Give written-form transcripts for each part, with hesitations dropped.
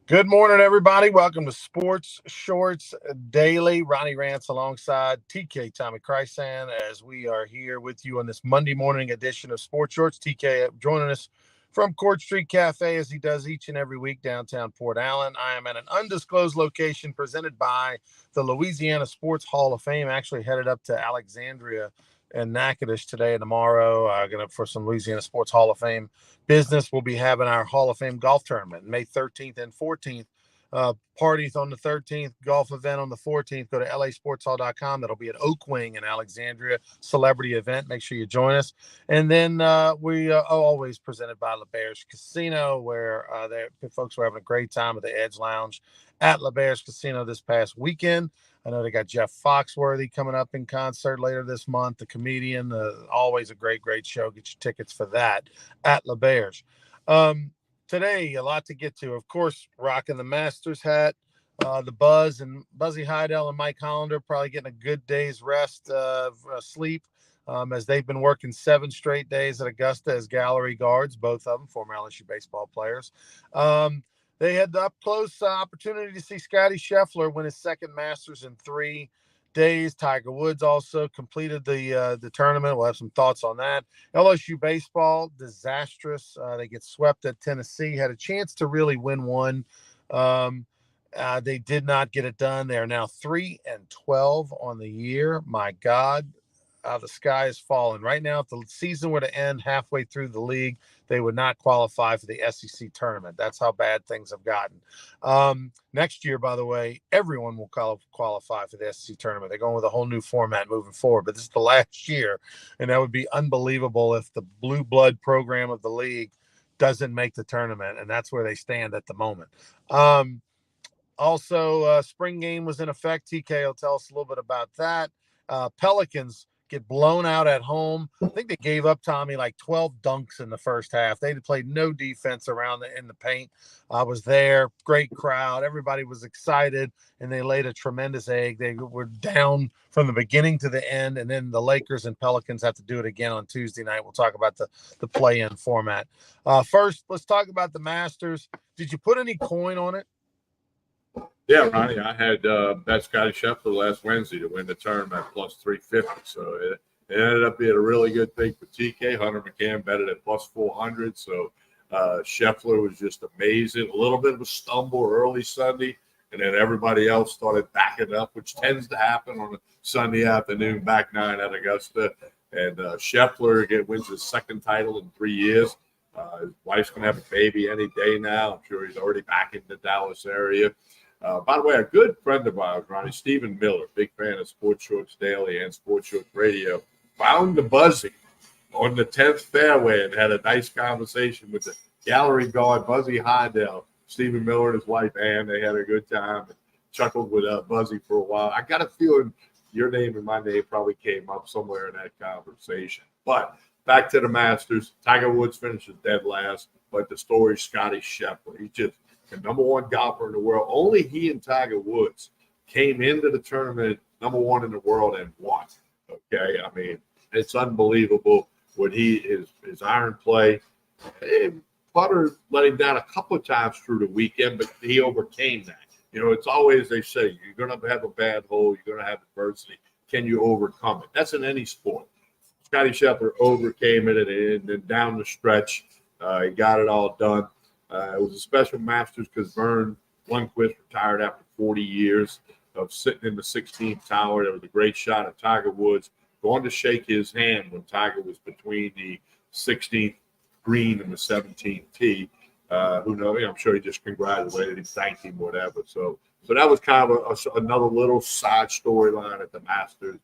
Good morning, everybody. Welcome to Sports Shorts Daily. Ronnie Rance alongside TK Tommy Chrysan as we are here with you on this Monday morning edition of Sports Shorts. TK joining us from Court Street Cafe as he does each and every week downtown Port Allen. I am at an undisclosed location presented by the Louisiana Sports Hall of Fame. Actually headed up to Alexandria and Natchitoches today and tomorrow. Going for some Louisiana Sports Hall of Fame business. We'll be having our Hall of Fame golf tournament May 13th and 14th. Parties on the 13th, golf event on the 14th. Go to lasportshall.com. That'll be at Oak Wing in Alexandria, celebrity event. Make sure you join us. And then we always presented by LeBear's Casino, where the folks were having a great time at the Edge Lounge at LeBear's Casino this past weekend. I know they got Jeff Foxworthy coming up in concert later this month, the comedian. Always a great show. Get your tickets for that at LeBear's. Today, a lot to get to. Of course, rocking the Masters hat, the Buzz and Buzzy Heidel and Mike Hollander probably getting a good day's rest of sleep as they've been working 7 straight days at Augusta as gallery guards, both of them former LSU baseball players. They had the up-close opportunity to see Scotty Scheffler win his second Masters in 3 days. Tiger Woods also completed the tournament. We'll have some thoughts on that. LSU baseball, disastrous. They get swept at Tennessee. Had a chance to really win one. They did not get it done. They are now 3-12 on the year. My God. The sky is falling. Right now, if the season were to end halfway through the league, they would not qualify for the SEC tournament. That's how bad things have gotten. Next year, by the way, everyone will qualify for the SEC tournament. They're going with a whole new format moving forward, but this is the last year, and that would be unbelievable if the blue blood program of the league doesn't make the tournament, and that's where they stand at the moment. Also, spring game was in effect. TK will tell us a little bit about that. Pelicans get blown out at home. I think they gave up, Tommy, like 12 dunks in the first half. They played no defense in the paint. I was there. Great crowd. Everybody was excited, and they laid a tremendous egg. They were down from the beginning to the end, and then the Lakers and Pelicans have to do it again on Tuesday night. We'll talk about the play-in format. First, let's talk about the Masters. Did you put any coin on it? Yeah, Ronnie, I had bet Scotty Scheffler last Wednesday to win the tournament plus 350. So it ended up being a really good thing for TK. Hunter McCann betted at plus 400. So Scheffler was just amazing. A little bit of a stumble early Sunday, and then everybody else started backing up, which tends to happen on a Sunday afternoon, back 9 at Augusta. And Scheffler again wins his second title in 3 years. His wife's going to have a baby any day now. I'm sure he's already back in the Dallas area. By the way, a good friend of ours, Ronnie, Stephen Miller, big fan of Sports Shorts Daily and Sports Shorts Radio, found the Buzzy on the 10th fairway and had a nice conversation with the gallery guard, Buzzy Heidel, Stephen Miller and his wife, Ann. They had a good time and chuckled with Buzzy for a while. I got a feeling your name and my name probably came up somewhere in that conversation. But back to the Masters. Tiger Woods finishes dead last, but the story, Scotty Scheffler. He just the number 1 golfer in the world. Only he and Tiger Woods came into the tournament number 1 in the world and won. Okay, I mean, it's unbelievable what his iron play. Putter let him down a couple of times through the weekend, but he overcame that. You know, it's always they say you're going to have a bad hole, you're going to have adversity. Can you overcome it? That's in any sport. Scotty Scheffler overcame it, and then down the stretch, he got it all done. It was a special Masters because Vern Lundquist retired after 40 years of sitting in the 16th tower. There was a great shot of Tiger Woods going to shake his hand when Tiger was between the 16th green and the 17th tee. Who knows? I'm sure he just congratulated him, thanked him, whatever. So that was kind of another little side storyline at the Masters.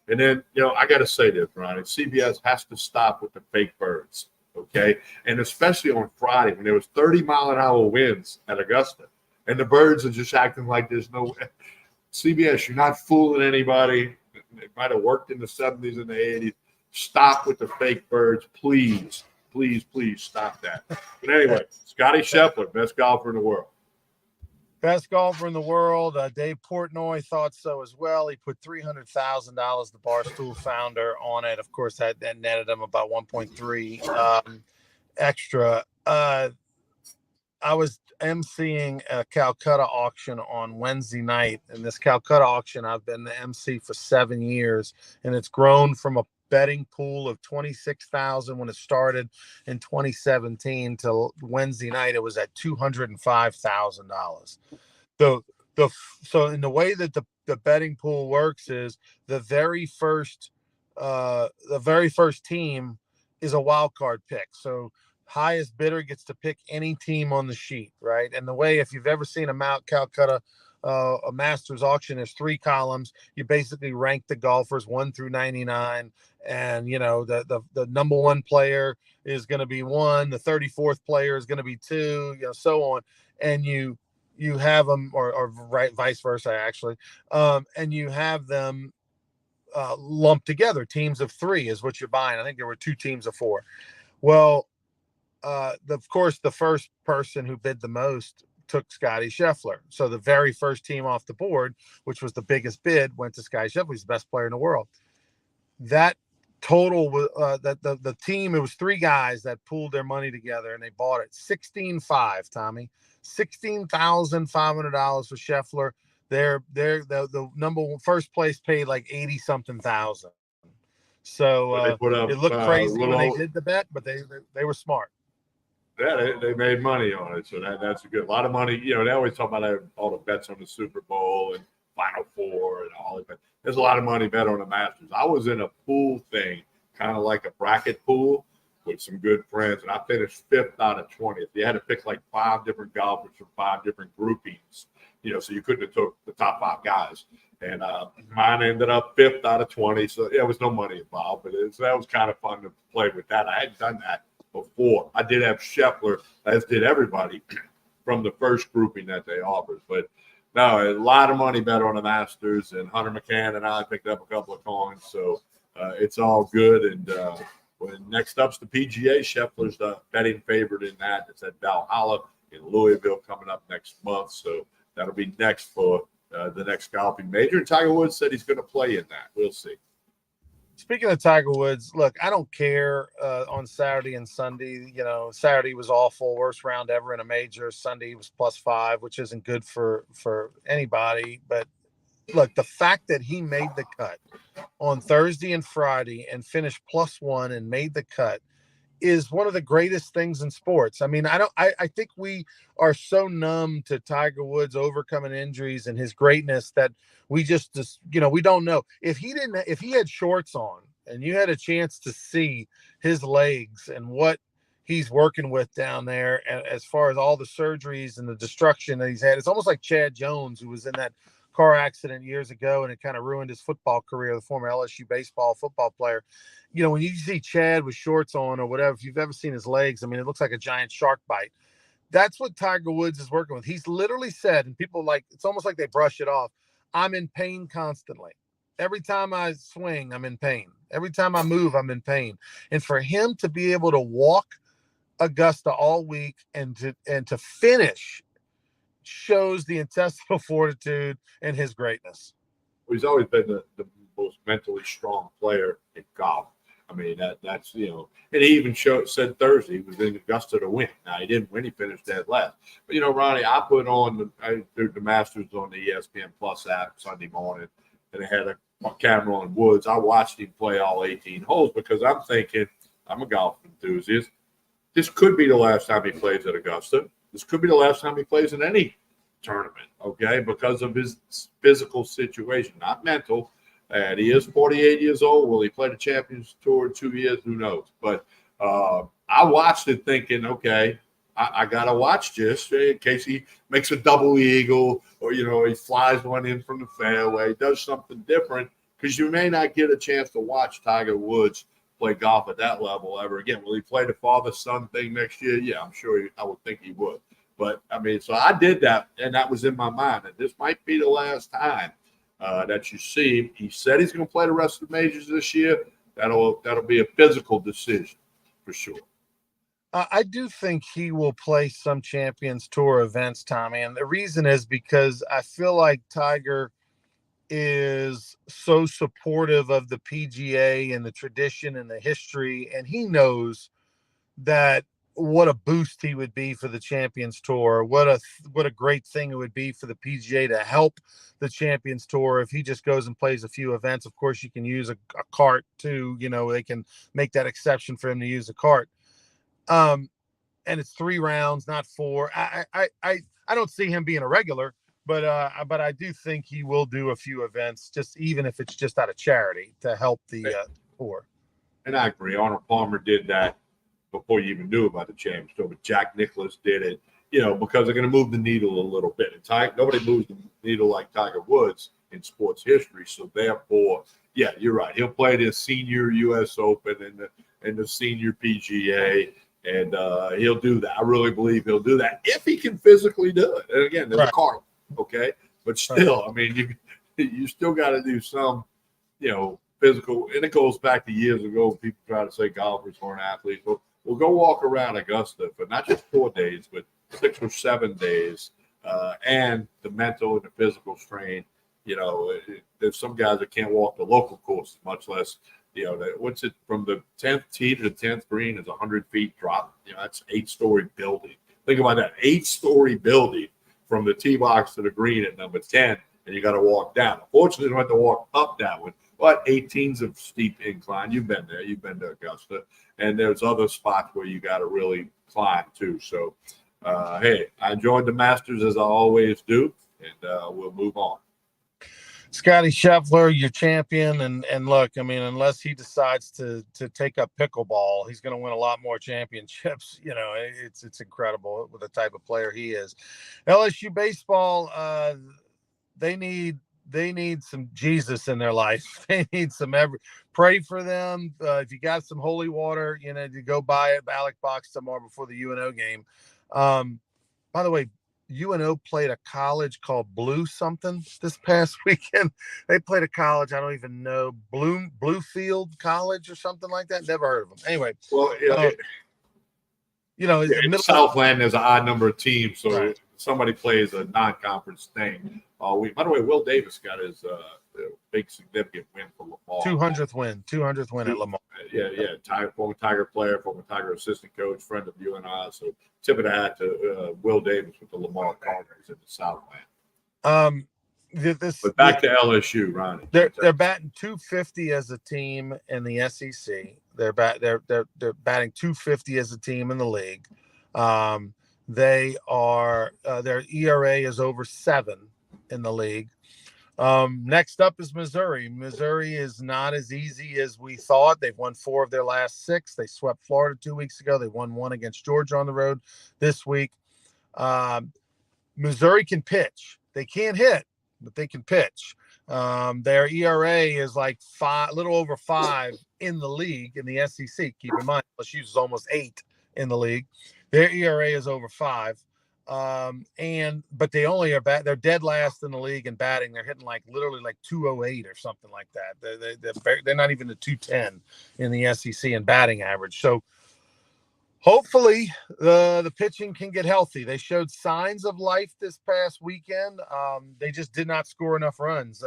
And then, I got to say this, Ronnie, CBS has to stop with the fake birds. Okay, and especially on Friday when there was 30-mile-an-hour winds at Augusta, and the birds are just acting like there's no CBS. You're not fooling anybody. It might have worked in the 70s and the 80s. Stop with the fake birds, please, please, please stop that. But anyway, Scotty Scheffler, best golfer in the world. Best golfer in the world. Dave Portnoy thought so as well. He put $300,000, the Barstool founder, on it. Of course, that netted him about 1.3 extra. I was emceeing a Calcutta auction on Wednesday night, and this Calcutta auction I've been the MC for 7 years, and it's grown from a betting pool of 26,000 when it started in 2017 to Wednesday night it was at $205,000. So in the way that the betting pool works is the very first team is a wild card pick. So highest bidder gets to pick any team on the sheet, right? And the way, if you've ever seen a Mount Calcutta a Masters auction, there's 3 columns. You basically rank the golfers 1 through 99, and the number 1 player is going to be 1, the 34th player is going to be 2, so on, and you have them, or right, vice versa, actually, and you have them lumped together. Teams of 3 is what you're buying. I think there were 2 teams of 4. Well, of course, the first person who bid the most took Scotty Scheffler. So the very first team off the board, which was the biggest bid, went to Scotty Scheffler. He's the best player in the world. That total was the team. It was 3 guys that pooled their money together and they bought it 16.5. Tommy, $16,500 for Scheffler. The number 1 first place paid like 80 something thousand. So They put up, it looked crazy when they did the bet, but they were smart. Yeah, they made money on it, so that's a good. A lot of money. They always talk about all the bets on the Super Bowl and Final Four and all that, but there's a lot of money bet on the Masters. I was in a pool thing, kind of like a bracket pool, with some good friends, and I finished 5th out of 20. You had to pick like 5 different golfers from 5 different groupings, so you couldn't have took the top 5 guys. And mine ended up 5th out of 20, so there was no money involved, but that was kind of fun to play with that. I hadn't done that before. I did have Scheffler, as did everybody, from the first grouping that they offered. But no, a lot of money bet on the Masters, and Hunter McCann and I picked up a couple of coins, so it's all good. And next up's the PGA. Scheffler's the betting favorite in that. It's at Valhalla in Louisville coming up next month, so that'll be next for the next golfing major. And Tiger Woods said he's going to play in that. We'll see. Speaking of Tiger Woods, look, I don't care on Saturday and Sunday. Saturday was awful, worst round ever in a major. Sunday was +5, which isn't good for anybody. But look, the fact that he made the cut on Thursday and Friday and finished +1 and made the cut is one of the greatest things in sports. I mean, I think we are so numb to Tiger Woods overcoming injuries and his greatness that we just we don't know. If he had shorts on and you had a chance to see his legs and what he's working with down there, as far as all the surgeries and the destruction that he's had, it's almost like Chad Jones, who was in that car accident years ago and it kind of ruined his football career, the former LSU football player. When you see Chad with shorts on or whatever, if you've ever seen his legs, I mean, it looks like a giant shark bite. That's what Tiger Woods is working with. He's literally said, and people it's almost like they brush it off, I'm in pain constantly. Every time I swing, I'm in pain. Every time I move, I'm in pain. And for him to be able to walk Augusta all week and to finish shows the intestinal fortitude and his greatness. He's always been the most mentally strong player in golf. I mean, that's and he even said Thursday he was in Augusta to win. Now he didn't win; he finished dead last. But Ronnie, I put on the Masters on the ESPN Plus app Sunday morning, and they had a camera on Woods. I watched him play all 18 holes because I'm thinking, I'm a golf enthusiast. This could be the last time he plays at Augusta. This could be the last time he plays in any tournament, okay, because of his physical situation, not mental. And he is 48 years old. Will he play the Champions Tour in 2 years? Who knows? But I watched it thinking, okay, I got to watch this in case he makes a double eagle or, he flies one in from the fairway, does something different, because you may not get a chance to watch Tiger Woods play golf at that level ever again. Will he play the father-son thing next year? Yeah, I'm sure I would think he would. But, I mean, so I did that, and that was in my mind. And this might be the last time that you see him. He said he's going to play the rest of the majors this year. That'll be a physical decision for sure. I do think he will play some Champions Tour events, Tommy. And the reason is because I feel like Tiger is so supportive of the PGA and the tradition and the history. And he knows that what a boost he would be for the Champions Tour. What a great thing it would be for the PGA to help the Champions Tour if he just goes and plays a few events. Of course, you can use a cart too. They can make that exception for him to use a cart. And it's 3 rounds, not 4. I don't see him being a regular, but I do think he will do a few events, just even if it's just out of charity to help the tour. And I agree. Arnold Palmer did that before you even knew about the Champions Tour, but Jack Nicklaus did it, because they're going to move the needle a little bit. And nobody moves the needle like Tiger Woods in sports history. So therefore, yeah, you're right. He'll play the senior U.S. Open and the senior PGA, and he'll do that. I really believe he'll do that if he can physically do it. And again, there's a card, okay? But still, I mean, you still got to do some, physical. And it goes back to years ago when people try to say golfers weren't athletes. We'll go walk around Augusta for not just 4 days, but 6 or 7 days, and the mental and the physical strain. There's some guys that can't walk the local courses, much less, what's it from the 10th tee to the 10th green is 100 feet drop. That's 8-story building. Think about that, 8-story building from the tee box to the green at number 10, and you got to walk down. Unfortunately, you don't have to walk up that one. But 18's a steep incline. You've been there. You've been to Augusta. And there's other spots where you got to really climb, too. So, hey, I enjoyed the Masters as I always do, and we'll move on. Scotty Scheffler, your champion. And look, I mean, unless he decides to take up pickleball, he's going to win a lot more championships. It's incredible with the type of player he is. LSU baseball, they need some Jesus in their life. They need some pray for them. If you got some holy water, to go buy it, Alec Box tomorrow before the UNO game. By the way, UNO played a college called Blue something this past weekend. They played a college, I don't even know, Bluefield College or something like that. Never heard of them. Anyway. Well, in Southland, there's an odd number of teams, so right. Somebody plays a non-conference thing. By the way, Will Davis got his big significant win for Lamar. 200th win at Lamar. Yeah. Former Tiger player, former Tiger assistant coach, friend of UNI. So tip of the hat to Will Davis with the Lamar Cardinals in the Southland. But back to LSU, Ronnie. They're batting 250 as a team in the SEC. They're batting 250 as a team in the league. They are their ERA is over 7 in the league. Next up is Missouri. Missouri is not as easy as we thought. They've won 4 of their last 6. They swept Florida 2 weeks ago. They won 1 against Georgia on the road this week. Missouri can pitch. They can't hit, but they can pitch. Their ERA is like 5, little over 5 in the league in the SEC. Keep in mind, LSU is almost 8 in the league. Their ERA is over 5. But they only are they're dead last in the league in batting. They're hitting literally 208 or something like that. They're not even the 210 in the SEC in batting average. So hopefully the pitching can get healthy. They showed signs of life this past weekend. They just did not score enough runs.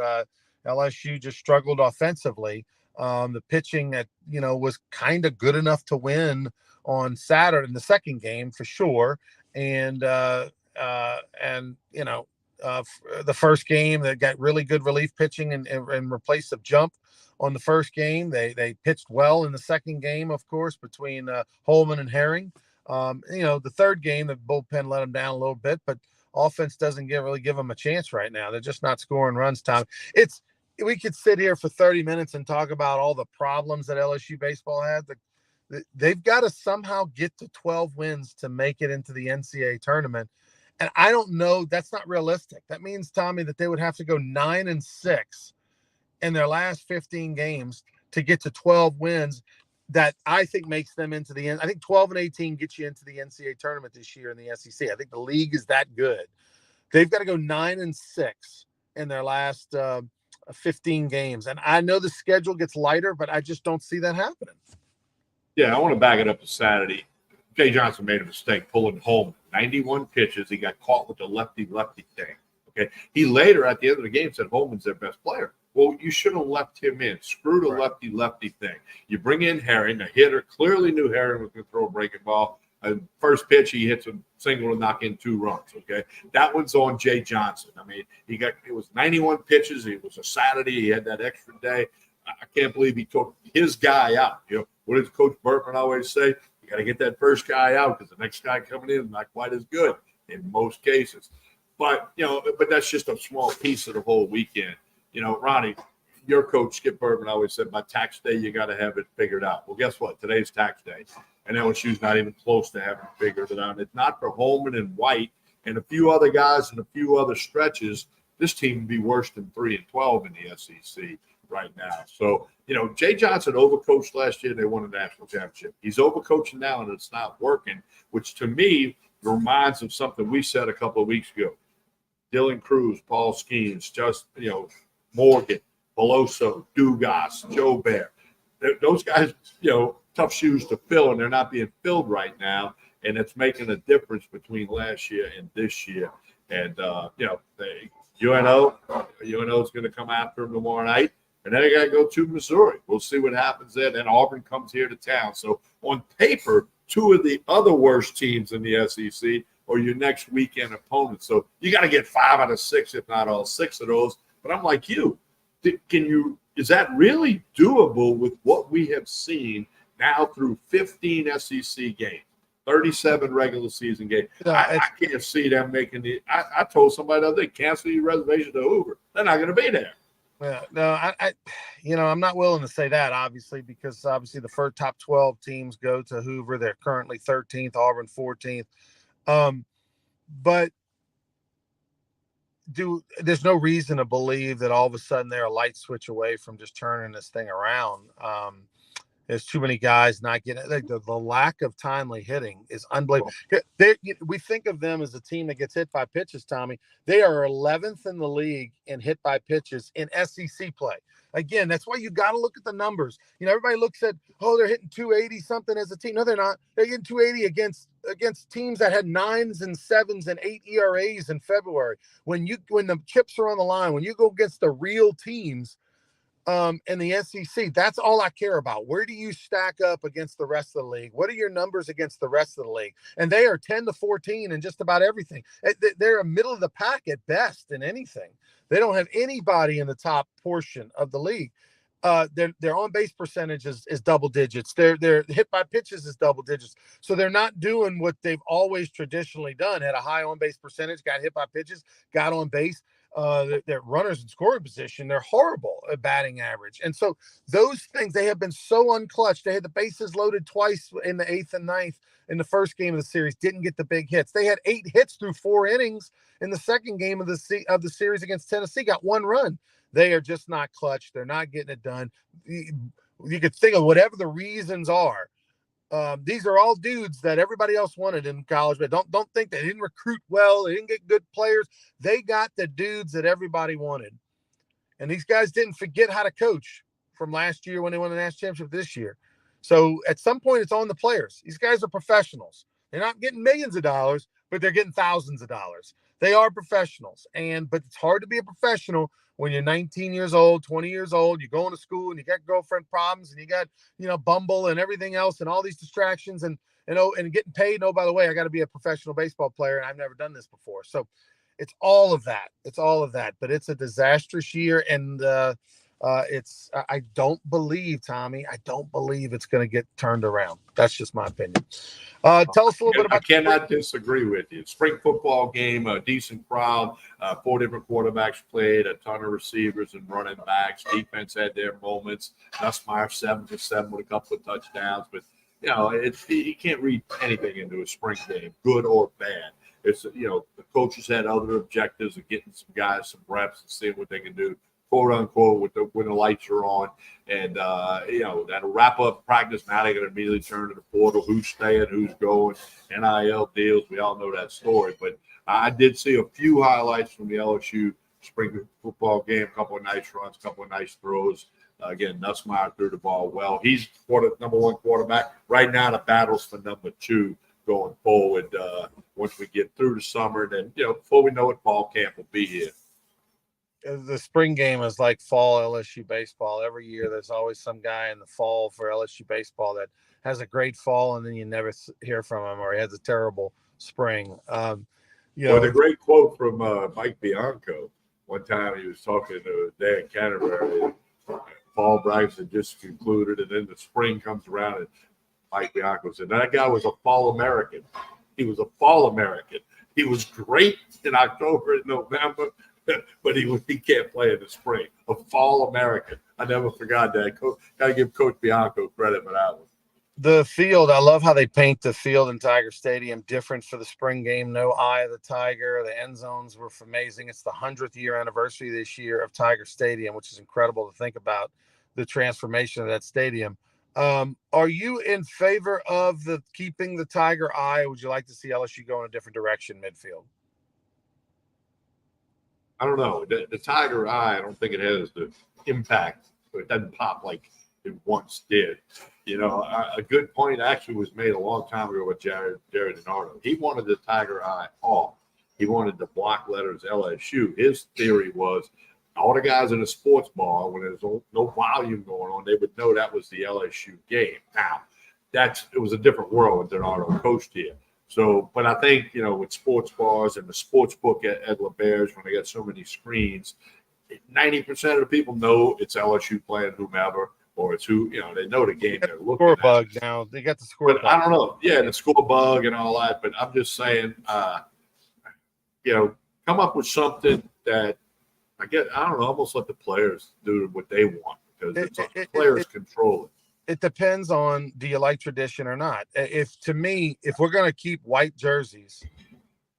LSU just struggled offensively. The pitching that was kind of good enough to win on Saturday in the second game for sure. And the first game they got really good relief pitching and replaced the jump on the first game. They pitched well in the second game, of course, between Holman and Herring. The third game, the bullpen let them down a little bit, but offense doesn't really give them a chance right now. They're just not scoring runs, Tom. We could sit here for 30 minutes and talk about all the problems that LSU baseball had. They've got to somehow get to 12 wins to make it into the NCAA tournament. And I don't know, that's not realistic. That means, Tommy, that they would have to go 9-6 in their last 15 games to get to 12 wins. That I think makes them into the end. I think 12-18 gets you into the NCAA tournament this year in the SEC. I think the league is that good. They've got to go 9-6 in their last 15 games. And I know the schedule gets lighter, but I just don't see that happening. Yeah, I want to back it up to Saturday. Jay Johnson made a mistake pulling home 91 pitches. He got caught with the lefty thing. Okay. He later at the end of the game said Holman's their best player. Well, you should have left him in. Screw the lefty thing. You bring in Herring, a hitter, clearly knew Herring was going to throw a breaking ball. First pitch, he hits a single to knock in 2 runs. Okay, that one's on Jay Johnson. I mean, it was 91 pitches. It was a Saturday. He had that extra day. I can't believe he took his guy out. What does Coach Bertman always say? You got to get that first guy out because the next guy coming in is not quite as good in most cases. But that's just a small piece of the whole weekend. Ronnie, your coach Skip Bertman always said by tax day you got to have it figured out. Well, guess what? Today's tax day, and LSU's not even close to having figured it out. If not for Holman and White and a few other guys and a few other stretches, this team would be worse than 3-12 in the SEC right now. So, Jay Johnson overcoached last year. They won a national championship. He's overcoaching now, and it's not working, which to me reminds of something we said a couple of weeks ago. Dylan Cruz, Paul Skeens, Morgan, Peloso, Dugas, Joe Bear. Those guys, tough shoes to fill, and they're not being filled right now, and it's making a difference between last year and this year. And, UNO is going to come after them tomorrow night. And then they got to go to Missouri. We'll see what happens there. Then Auburn comes here to town. So on paper, 2 of the other worst teams in the SEC are your next weekend opponents. So you got to get 5 out of 6, if not all 6 of those. But I'm like you. Is that really doable with what we have seen now through 15 SEC games, 37 regular season games? I can't see them making the. I told somebody the other day, cancel your reservation to Hoover. They're not going to be there. Yeah, no, I'm not willing to say that, obviously, because obviously the first top 12 teams go to Hoover. They're currently 13th, Auburn 14th. But there's no reason to believe that all of a sudden they're a light switch away from just turning this thing around. There's too many guys not getting the lack of timely hitting is unbelievable. We think of them as a team that gets hit by pitches, Tommy. They are 11th in the league in hit by pitches in SEC play. Again, that's why you got to look at the numbers. Everybody looks at, they're hitting 280 something as a team. No, they're not. They're getting 280 against teams that had 9s and 7s and 8 ERAs in February. When the chips are on the line, when you go against the real teams, in the SEC, that's all I care about. Where do you stack up against the rest of the league? What are your numbers against the rest of the league? And they are 10-14 in just about everything. They're a middle of the pack at best in anything. They don't have anybody in the top portion of the league. Their on base percentage is double digits. Their hit by pitches is double digits. So they're not doing what they've always traditionally done. Had a high on base percentage, got hit by pitches, got on base. Their runners in scoring position, they're horrible at batting average. And so those things, they have been so unclutched. They had the bases loaded twice in the 8th and 9th in the first game of the series, didn't get the big hits. They had 8 hits through 4 innings in the second game of the series against Tennessee, got 1 run. They are just not clutch. They're not getting it done. You could think of whatever the reasons are. These are all dudes that everybody else wanted in college, but don't think they didn't recruit well. They didn't get good players. They got the dudes that everybody wanted. And these guys didn't forget how to coach from last year when they won the national championship this year. So at some point, it's on the players. These guys are professionals. They're not getting millions of dollars, but they're getting thousands of dollars. They are professionals. But it's hard to be a professional when you're 19 years old, 20 years old, you're going to school and you got girlfriend problems and you got, Bumble and everything else and all these distractions and getting paid. And, oh, by the way, I got to be a professional baseball player and I've never done this before. So it's all of that. But it's a disastrous year. And I don't believe, Tommy, it's going to get turned around. That's just my opinion. Tell us a little bit about. I cannot disagree with you. Spring football game, a decent crowd, 4 different quarterbacks played, a ton of receivers and running backs. Defense had their moments. Nussmeier 7 for 7 with a couple of touchdowns, but you can't read anything into a spring game, good or bad. It's the coaches had other objectives of getting some guys some reps and seeing what they can do, quote unquote, when the lights are on. And that'll wrap up practice. Now they're going to immediately turn to the portal, who's staying, who's going, NIL deals. We all know that story. But I did see a few highlights from the LSU spring football game, a couple of nice runs, a couple of nice throws. Again, Nussmeier threw the ball well. He's number 1 quarterback. Right now, the battle's for number 2 going forward once we get through the summer. Then, before we know it, fall camp will be here. the spring game is like fall LSU baseball. Every year, there's always some guy in the fall for LSU baseball that has a great fall, and then you never hear from him, or he has a terrible spring. Well, the great quote from Mike Bianco. One time he was talking to Dan Canterbury. Fall Braves had just concluded, and then the spring comes around, and Mike Bianco said, that guy was a fall American. He was a fall American. He was great in October and November, but he can't play in the spring. A fall American. I never forgot that. Got to give Coach Bianco credit for that one. The field, I love how they paint the field in Tiger Stadium different for the spring game. No eye of the tiger. The end zones were amazing. It's the 100th year anniversary this year of Tiger Stadium, which is incredible to think about the transformation of that stadium. Are you in favor of keeping the tiger eye? Or would you like to see LSU go in a different direction midfield? I don't know. The tiger eye, I don't think it has the impact. It doesn't pop like it once did. You know, a good point actually was made a long time ago with Jared DiNardo. He wanted the tiger eye off. He wanted the block letters LSU. His theory was all the guys in a sports bar, when there's no volume going on, they would know that was the LSU game. Now, it was a different world when DiNardo coached here. So, but I think, you know, with sports bars and the sports book at LeBaird's, when they got so many screens, 90% of the people know it's LSU playing whomever. Or it's who, you know, they know the game they're looking score at. Bug now. They got the score but bug. I don't know. Yeah, the score bug and all that. But I'm just saying, you know, come up with something that I don't know, almost let the players do what they want, because the players control it. It depends on, do you like tradition or not? If we're going to keep white jerseys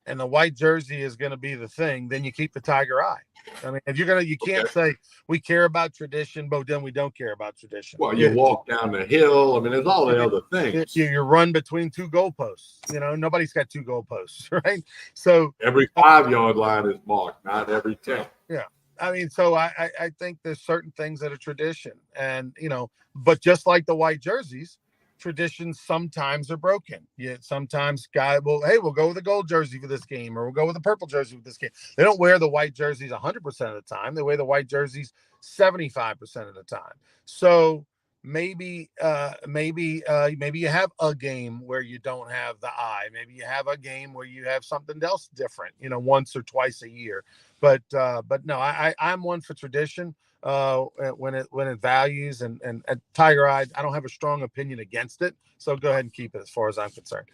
and the white jersey is going to be the thing, then you keep the tiger eye. I mean, if you can't say we care about tradition, but then we don't care about tradition. Well, you walk down the hill. I mean, there's all the other things. You run between two goalposts. You know, nobody's got two goalposts, right? So every 5-yard line is marked, not every 10. Yeah. I mean, so I think there's certain things that are tradition, and, you know, but just like the white jerseys, traditions sometimes are broken. Sometimes we'll go with a gold jersey for this game, or we'll go with a purple jersey for this game. They don't wear the white jerseys 100% of the time. They wear the white jerseys 75% of the time. So maybe you have a game where you don't have the eye. Maybe you have a game where you have something else different, you know, once or twice a year. But no, I'm one for tradition. When it values and tiger eye, I don't have a strong opinion against it. So go ahead and keep it as far as I'm concerned.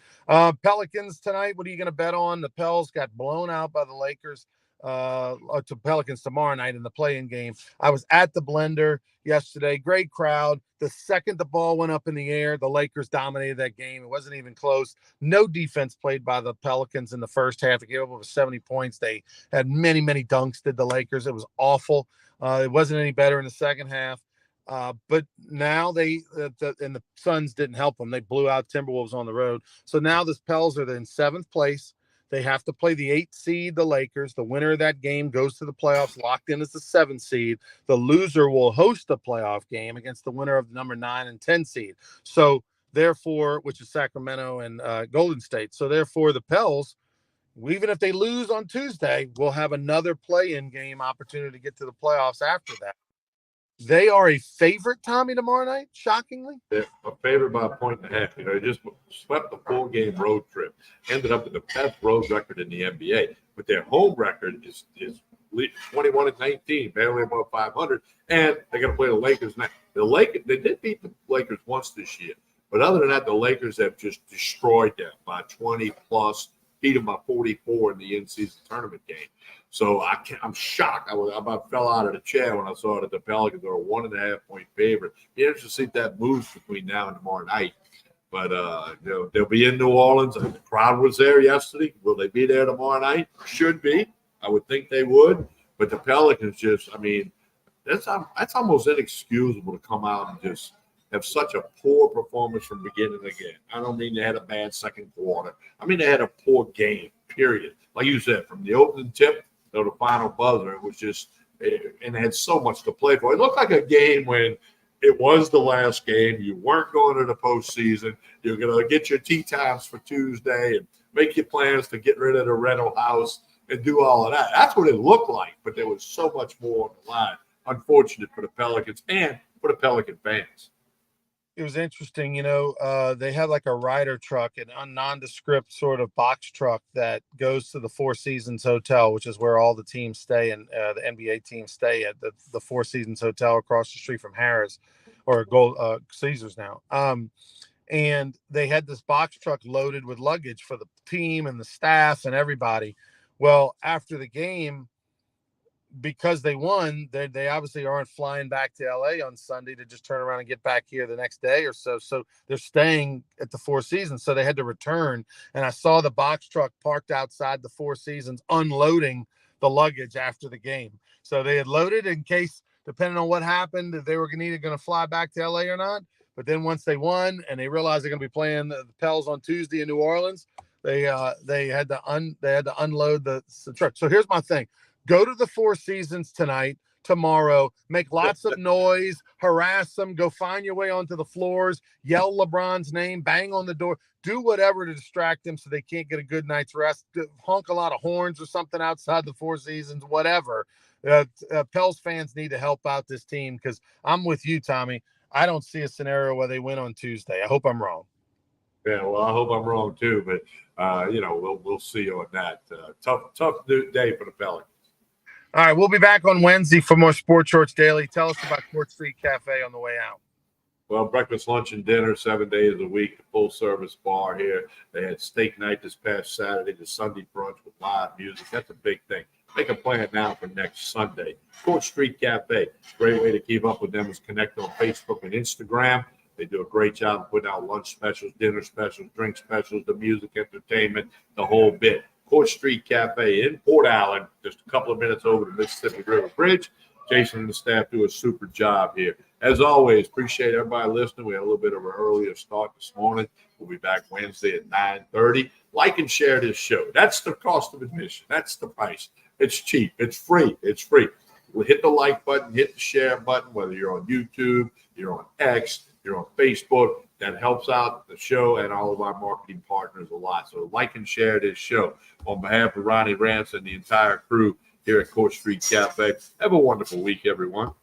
Pelicans tonight. What are you going to bet on? The Pels got blown out by the Lakers. To Pelicans tomorrow night in the play-in game. I was at the Blender yesterday. Great crowd. The second the ball went up in the air, the Lakers dominated that game. It wasn't even close. No defense played by the Pelicans in the first half. They gave up over 70 points. They had many, many dunks, did the Lakers. It was awful. It wasn't any better in the second half. But now the Suns didn't help them. They blew out Timberwolves on the road. So now the Pels are in 7th place. They have to play the 8th seed, the Lakers. The winner of that game goes to the playoffs, locked in as the 7th seed. The loser will host the playoff game against the winner of the number 9 and 10 seed. So therefore, which is Sacramento and Golden State. So therefore, the Pels, even if they lose on Tuesday, will have another play-in game opportunity to get to the playoffs after that. They are a favorite, Tommy, tomorrow night, shockingly. They're a favorite by 1.5. You know, they just swept the 4-game road trip, ended up with the best road record in the NBA. But their home record is 21-19, barely above 500, and they're going to play the Lakers next. They did beat the Lakers once this year, but other than that, the Lakers have just destroyed them by 20 plus, beat them by 44 in the in-season tournament game. So I'm shocked. I about fell out of the chair when I saw that the Pelicans are a 1.5-point favorite. Be interested to see if that moves between now and tomorrow night. But you know, they'll be in New Orleans. The crowd was there yesterday. Will they be there tomorrow night? Should be. I would think they would. But the Pelicans just, I mean, that's almost inexcusable to come out and just have such a poor performance from beginning to end. I don't mean they had a bad second quarter. I mean they had a poor game, period. Like you said, from the opening tip to the final buzzer, it was just, and had so much to play for. It looked like a game when it was the last game. You weren't going to the postseason. You're going to get your tee times for Tuesday and make your plans to get rid of the rental house and do all of that. That's what it looked like, but there was so much more on the line. Unfortunate for the Pelicans and for the Pelican fans. It was interesting, they had like a Ryder truck, a nondescript sort of box truck that goes to the Four Seasons Hotel, which is where all the teams stay, and the NBA teams stay at the Four Seasons Hotel across the street from Harrah's or Caesars now. And they had this box truck loaded with luggage for the team and the staff and everybody. Well, after the game, because they won, they obviously aren't flying back to LA on Sunday to just turn around and get back here the next day or so. So they're staying at the Four Seasons. So they had to return. And I saw the box truck parked outside the Four Seasons unloading the luggage after the game. So they had loaded in case, depending on what happened, if they were either going to fly back to LA or not. But then once they won and they realized they're going to be playing the Pels on Tuesday in New Orleans, they had to unload the truck. So here's my thing. Go to the Four Seasons tonight, tomorrow, make lots of noise, harass them, go find your way onto the floors, yell LeBron's name, bang on the door, do whatever to distract them so they can't get a good night's rest, honk a lot of horns or something outside the Four Seasons, whatever. Pels fans need to help out this team because I'm with you, Tommy. I don't see a scenario where they win on Tuesday. I hope I'm wrong. Yeah, well, I hope I'm wrong too, but we'll see on that. Tough day for the Pelicans. All right, we'll be back on Wednesday for more Sports Shorts Daily. Tell us about Court Street Cafe on the way out. Well, breakfast, lunch, and dinner 7 days a week, full-service bar here. They had steak night this past Saturday, the Sunday brunch with live music. That's a big thing. Make a plan now for next Sunday. Court Street Cafe. Great way to keep up with them is connect on Facebook and Instagram. They do a great job of putting out lunch specials, dinner specials, drink specials, the music, entertainment, the whole bit. Court Street Cafe in Port Allen, just a couple of minutes over the Mississippi River Bridge. Jason and the staff do a super job here. As always, appreciate everybody listening. We had a little bit of an earlier start this morning. We'll be back Wednesday at 9:30. Like and share this show. That's the cost of admission. That's the price. It's cheap. It's free. It's free. We'll hit the like button, hit the share button, whether you're on YouTube, you're on X, you're on Facebook. That helps out the show and all of our marketing partners a lot. So like and share this show. On behalf of Ronnie Rance and the entire crew here at Court Street Cafe, have a wonderful week, everyone.